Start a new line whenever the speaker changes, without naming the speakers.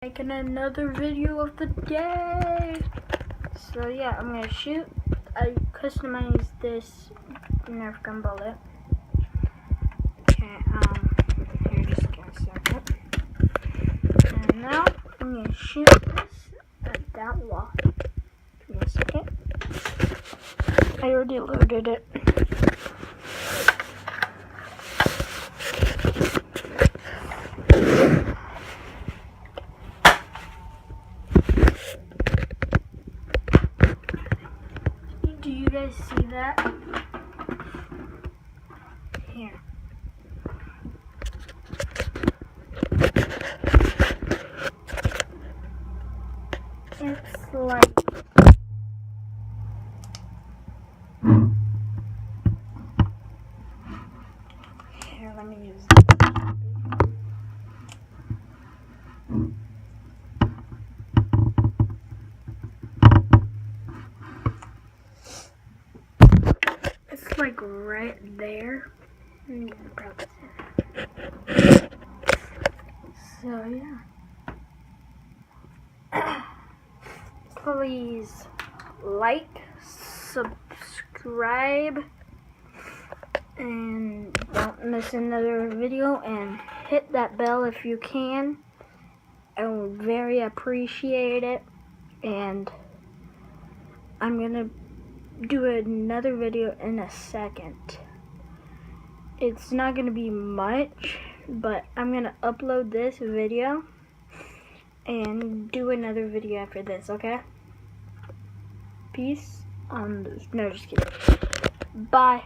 Making another video of the day. So yeah, I'm gonna shoot. I customized this Nerf gun bullet. Okay, here, just give me a second. And now I'm gonna shoot this at that wall. Give me a second. I already loaded it. Do you guys see that? Here. It's like here, let me use this. It's like right there. So yeah. Please like, subscribe, and don't miss another video, and hit that bell if you can. I would very appreciate it. And I'm gonna do another video in a second. It's not gonna be much, but I'm gonna upload this video and do another video after this, okay? Peace. No, just kidding. Bye.